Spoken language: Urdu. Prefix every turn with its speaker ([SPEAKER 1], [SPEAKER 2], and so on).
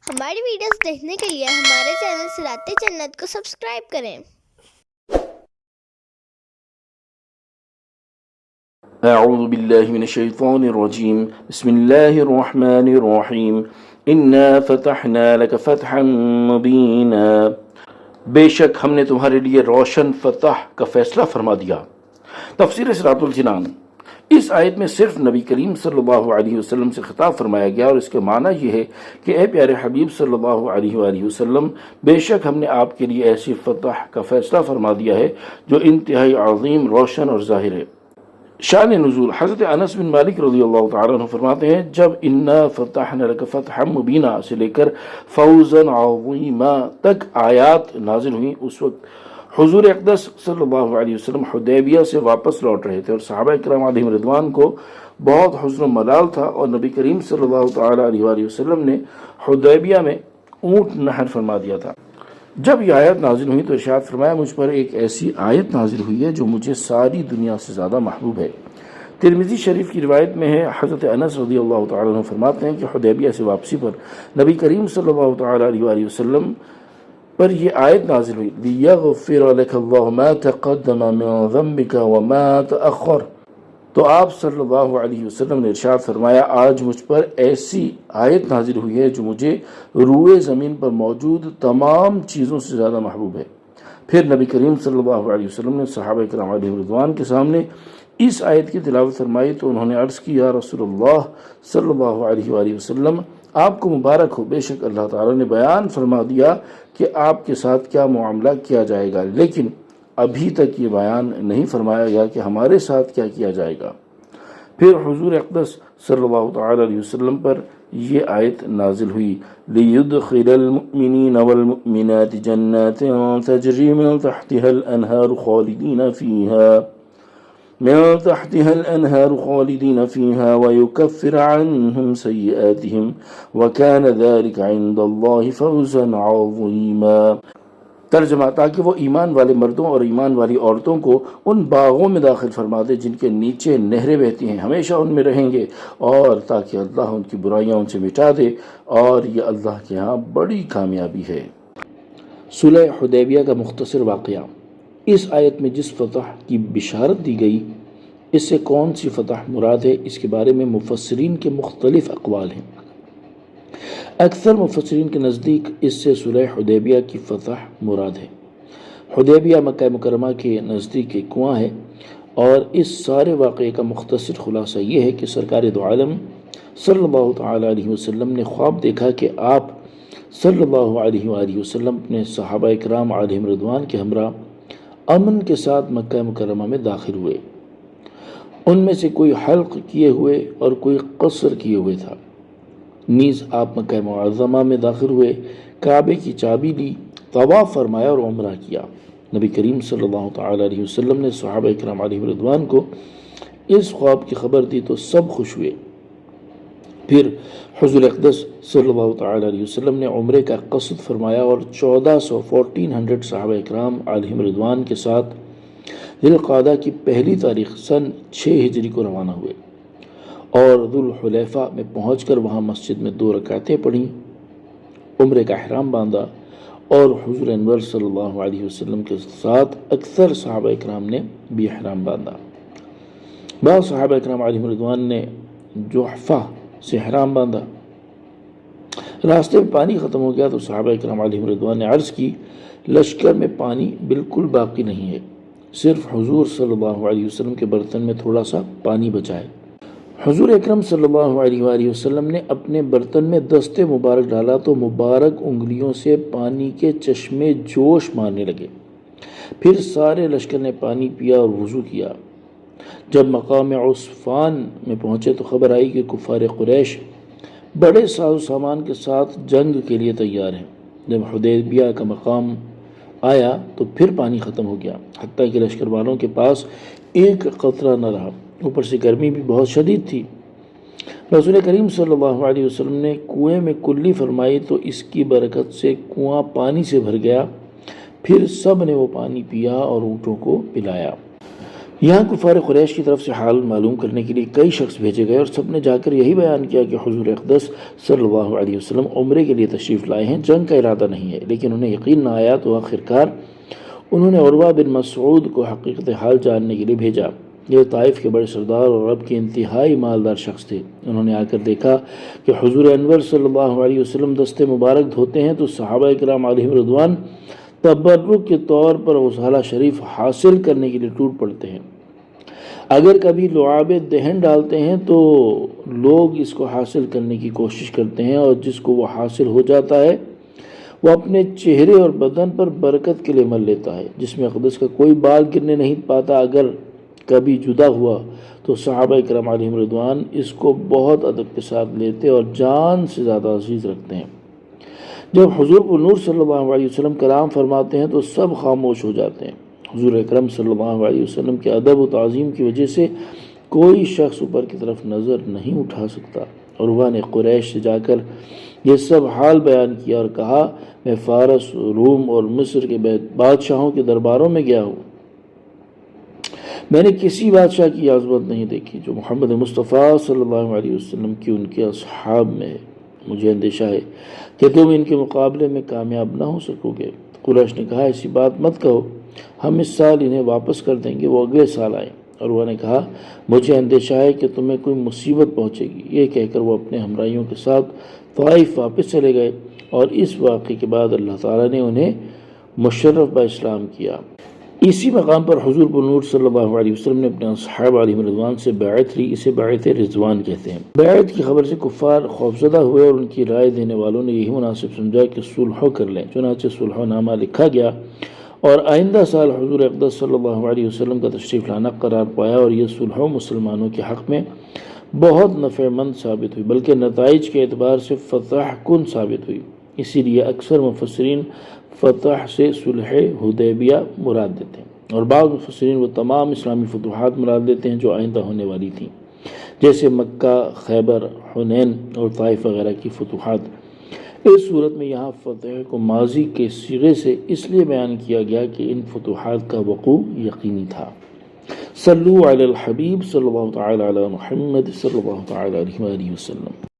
[SPEAKER 1] ہماری ویڈیوز دیکھنے کے لیے ہمارے چینل صراط جنت کو سبسکرائب کریں۔
[SPEAKER 2] اعوذ باللہ من الشیطان الرجیم بسم اللہ الرحمن الرحیم انا فتحنا لک فتحا مبینا، بے شک ہم نے تمہارے لیے روشن فتح کا فیصلہ فرما دیا۔ تفسیر صراط الجنان۔ اس آیت میں صرف نبی کریم صلی اللہ علیہ وسلم سے خطاب فرمایا گیا، اور اس کے معنی یہ ہے کہ اے پیارے حبیب صلی اللہ علیہ وآلہ وسلم، بے شک ہم نے آپ کے لیے ایسی فتح کا فیصلہ فرما دیا ہے جو انتہائی عظیم، روشن اور ظاہر ہے۔ شان نزول۔ حضرت انس بن مالک رضی اللہ تعالیٰ عنہ فرماتے ہیں، جب انا فتحنا لک فتحا مبینا سے لے کر فوزا عظیما تک آیات نازل ہوئیں، اس وقت حضور اقدس صلی اللہ علیہ وسلم حدیبیہ سے واپس لوٹ رہے تھے، اور صحابہ اکرام علیہم رضوان کو بہت حزن و ملال تھا، اور نبی کریم صلی اللہ تعالیٰ علیہ وآلہ وسلم نے حدیبیہ میں اونٹ نحر فرما دیا تھا۔ جب یہ آیت نازل ہوئی تو ارشاد فرمایا، مجھ پر ایک ایسی آیت نازل ہوئی ہے جو مجھے ساری دنیا سے زیادہ محبوب ہے۔ ترمذی شریف کی روایت میں ہے، حضرت انس رضی اللہ تعالیٰ عنہ فرماتے ہیں کہ حدیبیہ سے واپسی پر نبی کریم صلی اللہ تعالیٰ علیہ وآلہ وسلم پر یہ آیت نازل ہوئی، لِيَغْفِرَ لَكَ اللَّهُ مَا تَقَدَّمَ مِن ذَنبِكَ وَمَا تَأَخَّرَ۔ تو آپ صلی اللہ علیہ وسلم نے ارشاد فرمایا، آج مجھ پر ایسی آیت نازل ہوئی ہے جو مجھے روئے زمین پر موجود تمام چیزوں سے زیادہ محبوب ہے۔ پھر نبی کریم صلی اللہ علیہ وسلم نے صحابہ کرام علیہ رضوان کے سامنے اس آیت کی تلاوت فرمائی تو انہوں نے عرض کی، یا رسول اللہ صلی اللہ علیہ وآلہ وسلم، آپ کو مبارک ہو، بے شک اللہ تعالیٰ نے بیان فرما دیا کہ آپ کے ساتھ کیا معاملہ کیا جائے گا، لیکن ابھی تک یہ بیان نہیں فرمایا گیا کہ ہمارے ساتھ کیا کیا جائے گا۔ پھر حضور اقدس صلی اللہ تعالیٰ علیہ وسلم پر یہ آیت نازل ہوئی، لِيُدْخِلَ الْمُؤْمِنِينَ وَالْمُؤْمِنَاتِ جَنَّاتٍ تَجْرِي مِن تَحْتِهَا الْأَنْهَارُ خَالِدِينَ فِيهَا وَيُكَفِّرَ عَنْهُمْ سَيِّئَاتِهِمْ وَكَانَ ذَلِكَ عِندَ اللَّهِ فَوْزًا عَظِيمًا۔ ترجمہ، تاکہ وہ ایمان والے مردوں اور ایمان والی عورتوں کو ان باغوں میں داخل فرما دے جن کے نیچے نہریں بہتی ہیں، ہمیشہ ان میں رہیں گے، اور تاکہ اللہ ان کی برائیاں ان سے مٹا دے، اور یہ اللہ کے ہاں بڑی کامیابی ہے۔ صلح حدیبیہ کا مختصر واقعہ۔ اس آیت میں جس فتح کی بشارت دی گئی، اس سے کون سی فتح مراد ہے، اس کے بارے میں مفسرین کے مختلف اقوال ہیں۔ اکثر مفسرین کے نزدیک اس سے صلح حدیبیہ کی فتح مراد ہے۔ حدیبیہ مکہ مکرمہ کے نزدیک ایک کنواں ہے، اور اس سارے واقعے کا مختصر خلاصہ یہ ہے کہ سرکار دو عالم صلی اللہ تعالیٰ علیہ وسلم نے خواب دیکھا کہ آپ صلی اللہ علیہ وآلہ وسلم اپنے صحابہ اکرام علیہم رضوان کے ہمراہ امن کے ساتھ مکہ مکرمہ میں داخل ہوئے۔ ان میں سے کوئی حلق کیے ہوئے اور کوئی قصر کیے ہوئے تھا۔ نیز آپ مکہ معظمہ میں داخل ہوئے، کعبے کی چابی لی، طواف فرمایا اور عمرہ کیا۔ نبی کریم صلی اللہ تعالیٰ علیہ وسلم نے صحابہ اکرام علیہ رضوان کو اس خواب کی خبر دی تو سب خوش ہوئے۔ پھر حضور اقدس صلی اللہ تعالیٰ علیہ وسلم نے عمرے کا قصد فرمایا، اور 1400 صحابہ اکرام علیہ رضوان کے ساتھ ذی القعدہ کی پہلی تاریخ سن 6 ہجری کو روانہ ہوئے، اور ذوالحلیفہ میں پہنچ کر وہاں مسجد میں 2 رکعتیں پڑھیں، عمرے کا احرام باندھا، اور حضور انور صلی اللہ علیہ وسلم کے ساتھ اکثر صحابہ اکرام نے بھی احرام باندھا۔ بعض صحابہ اکرام علیہ رضوان نے جحفہ سے احرام باندھا۔ راستے میں پانی ختم ہو گیا تو صحابہ اکرام علیہ رضوان نے عرض کی، لشکر میں پانی بالکل باقی نہیں ہے، صرف حضور صلی اللہ علیہ وسلم کے برتن میں تھوڑا سا پانی بچا ہے۔ حضور اکرم صلی اللہ علیہ وآلہ وسلم نے اپنے برتن میں دست مبارک ڈالا تو مبارک انگلیوں سے پانی کے چشمے جوش مارنے لگے۔ پھر سارے لشکر نے پانی پیا اور وضو کیا۔ جب مقام عصفان میں پہنچے تو خبر آئی کہ کفار قریش بڑے ساز و سامان کے ساتھ جنگ کے لیے تیار ہیں۔ جب حدیبیہ کا مقام آیا تو پھر پانی ختم ہو گیا، حتیٰ کہ لشکر والوں کے پاس ایک قطرہ نہ رہا، اوپر سے گرمی بھی بہت شدید تھی۔ رسول کریم صلی اللہ علیہ وسلم نے کنویں میں کلی فرمائی تو اس کی برکت سے کنواں پانی سے بھر گیا۔ پھر سب نے وہ پانی پیا اور اونٹوں کو پلایا۔ یہاں کفار قریش کی طرف سے حال معلوم کرنے کے لیے کئی شخص بھیجے گئے اور سب نے جا کر یہی بیان کیا کہ حضور اقدس صلی اللہ علیہ وسلم عمرے کے لیے تشریف لائے ہیں، جنگ کا ارادہ نہیں ہے، لیکن انہیں یقین نہ آیا تو آخرکار انہوں نے عروہ بن مسعود کو حقیقت حال جاننے کے لیے بھیجا۔ یہ طائف کے بڑے سردار اور عرب کے انتہائی مالدار شخص تھے۔ انہوں نے آ کر دیکھا کہ حضور انور صلی اللہ علیہ وسلم دستے مبارک دھوتے ہیں تو صحابہ کرام علیہم رضوان تبرک کے طور پر غسالہ شریف حاصل کرنے کے لیے ٹوٹ پڑتے ہیں۔ اگر کبھی لعاب دہن ڈالتے ہیں تو لوگ اس کو حاصل کرنے کی کوشش کرتے ہیں، اور جس کو وہ حاصل ہو جاتا ہے وہ اپنے چہرے اور بدن پر برکت کے لیے مل لیتا ہے، جس میں اقدس کا کوئی بال گرنے نہیں پاتا۔ اگر کبھی جدا ہوا تو صحابہ کرام علیہم رضوان اس کو بہت ادب کے ساتھ لیتے اور جان سے زیادہ عزیز رکھتے ہیں۔ جب حضور پر نور صلی اللہ علیہ وسلم کلام فرماتے ہیں تو سب خاموش ہو جاتے ہیں۔ حضور اکرم صلی اللہ علیہ وسلم کے ادب و تعظیم کی وجہ سے کوئی شخص اوپر کی طرف نظر نہیں اٹھا سکتا۔ عروہ نے قریش سے جا کر یہ سب حال بیان کیا اور کہا، میں فارس، روم اور مصر کے بادشاہوں کے درباروں میں گیا ہوں، میں نے کسی بادشاہ کی عظمت نہیں دیکھی جو محمد مصطفیٰ صلی اللہ علیہ وسلم کی ان کے اصحاب میں ہے۔ مجھے اندیشہ ہے کہ تم ان کے مقابلے میں کامیاب نہ ہو سکو گے۔ قریش نے کہا، ایسی بات مت کہو، ہم اس سال انہیں واپس کر دیں گے، وہ اگلے سال آئیں۔ عروہ نے کہا، مجھے اندیشہ ہے کہ تمہیں کوئی مصیبت پہنچے گی۔ یہ کہہ کر وہ اپنے ہمراہیوں کے ساتھ طائف واپس چلے گئے، اور اس واقعے کے بعد اللہ تعالیٰ نے انہیں مشرف با اسلام کیا۔ اسی مقام پر حضور پر نور صلی اللہ علیہ وسلم نے اپنے اصحاب علیہ رضوان سے بیعت لی، اسے بیعت رضوان کہتے ہیں۔ بیعت کی خبر سے کفار خوفزدہ ہوئے اور ان کی رائے دینے والوں نے یہی مناسب سمجھا کہ صلح کر لیں۔ چنانچہ صلح نامہ لکھا گیا اور آئندہ سال حضور اقدس صلی اللہ علیہ وسلم کا تشریف لانا قرار پایا، اور یہ صلح مسلمانوں کے حق میں بہت نفع مند ثابت ہوئی، بلکہ نتائج کے اعتبار سے فتح کن ثابت ہوئی۔ اسی لیے اکثر مفسرین فتح سے صلح حدیبیہ مراد دیتے ہیں، اور بعض مفسرین وہ تمام اسلامی فتوحات مراد دیتے ہیں جو آئندہ ہونے والی تھیں، جیسے مکہ، خیبر، حنین اور طائف وغیرہ کی فتوحات۔ اس صورت میں یہاں فتح کو ماضی کے صیغے سے اس لیے بیان کیا گیا کہ ان فتوحات کا وقوع یقینی تھا۔ صلو علی الحبیب صلی اللہ تعالی علی محمد صلی اللہ تعالی علیہ وسلم۔